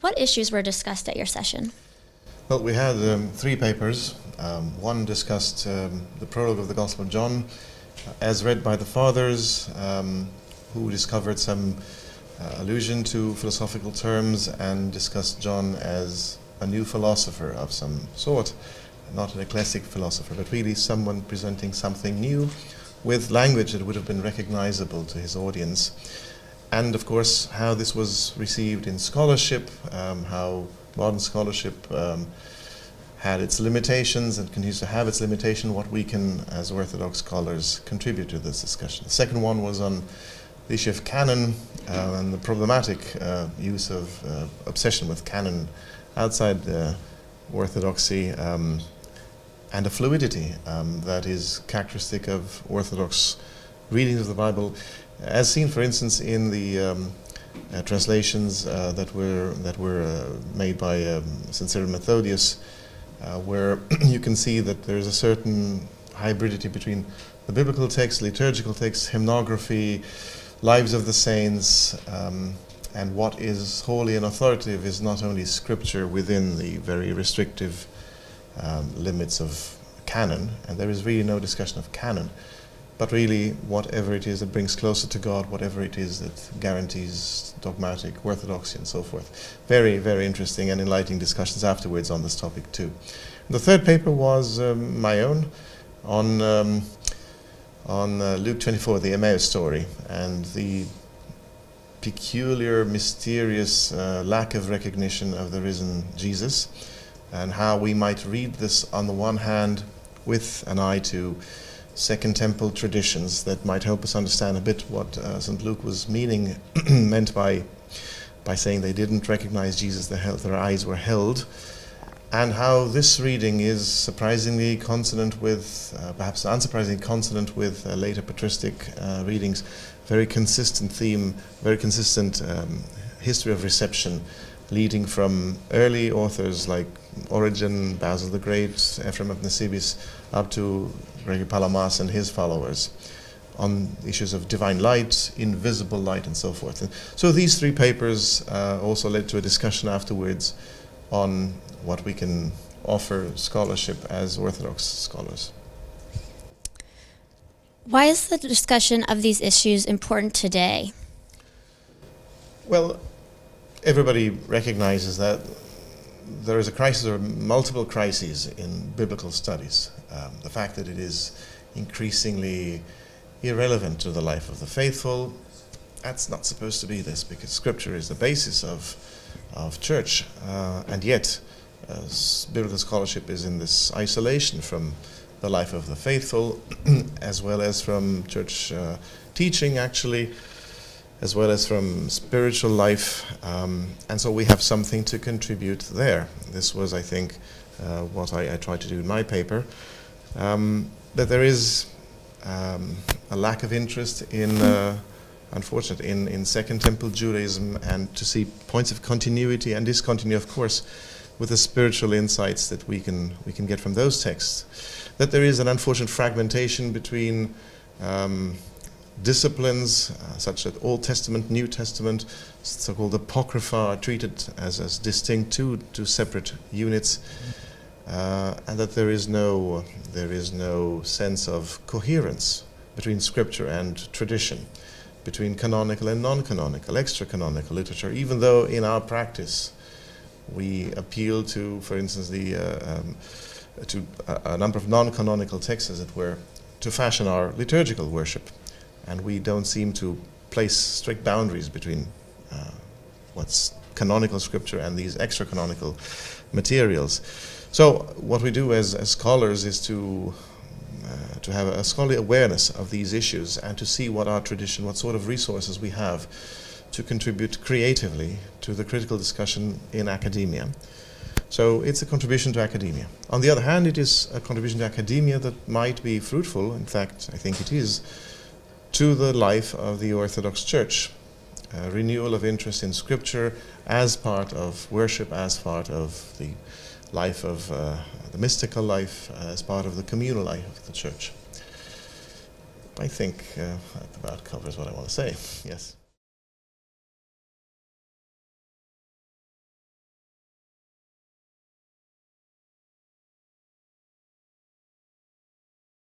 what issues were discussed at your session? Well, we had three papers. One discussed the prologue of the Gospel of John, as read by the fathers, who discovered some allusion to philosophical terms and discussed John as a new philosopher of some sort, not an ecclesiastic philosopher, but really someone presenting something new with language that would have been recognizable to his audience. And of course, how this was received in scholarship, how modern scholarship had its limitations and continues to have its limitation, what we can, as Orthodox scholars, contribute to this discussion. The second one was on the issue of canon and the problematic use of obsession with canon outside Orthodoxy, and a fluidity that is characteristic of Orthodox readings of the Bible, as seen, for instance, in the translations that were made by St. Cyril Methodius, where you can see that there is a certain hybridity between the biblical text, liturgical text, hymnography, lives of the saints, and what is holy and authoritative is not only scripture within the very restrictive limits of canon, and there is really no discussion of canon, but really whatever it is that brings closer to God, whatever it is that guarantees dogmatic orthodoxy and so forth. Very, very interesting and enlightening discussions afterwards on this topic too. The third paper was my own on Luke 24, the Emmaus story, and the peculiar, mysterious lack of recognition of the risen Jesus, and how we might read this on the one hand with an eye to Second Temple traditions that might help us understand a bit what St. Luke was meant by saying they didn't recognize Jesus, their eyes were held, and how this reading is surprisingly consonant with, perhaps unsurprisingly consonant with later patristic readings. Very consistent theme, very consistent history of reception, leading from early authors like Origen, Basil the Great, Ephraim of Nisibis, up to Gregory Palamas and his followers, on issues of divine light, invisible light, and so forth. And so these three papers also led to a discussion afterwards on what we can offer scholarship as Orthodox scholars. Why is the discussion of these issues important today? Well, everybody recognizes that there is a crisis or multiple crises in biblical studies. The fact that it is increasingly irrelevant to the life of the faithful, that's not supposed to be this, because Scripture is the basis of church, and yet biblical scholarship is in this isolation from the life of the faithful, as well as from church teaching, actually, as well as from spiritual life, and so we have something to contribute there. This was, I think, what I tried to do in my paper, that there is a lack of interest in, unfortunately, in Second Temple Judaism, and to see points of continuity and discontinuity, of course, with the spiritual insights that we can get from those texts. That there is an unfortunate fragmentation between disciplines, such that Old Testament, New Testament, so-called Apocrypha, are treated as distinct two separate units, and that there is no sense of coherence between Scripture and tradition, between canonical and non-canonical, extra-canonical literature, even though in our practice we appeal to, for instance, to a number of non-canonical texts, as it were, to fashion our liturgical worship. And we don't seem to place strict boundaries between what's canonical Scripture and these extra-canonical materials. So what we do as scholars is to have a scholarly awareness of these issues, and to see what our tradition, what sort of resources we have to contribute creatively to the critical discussion in academia. So it's a contribution to academia. On the other hand, it is a contribution to academia that might be fruitful, in fact, I think it is, to the life of the Orthodox Church. Renewal of interest in Scripture as part of worship, as part of the life of the mystical life, as part of the communal life of the Church. I think that about covers what I want to say, yes.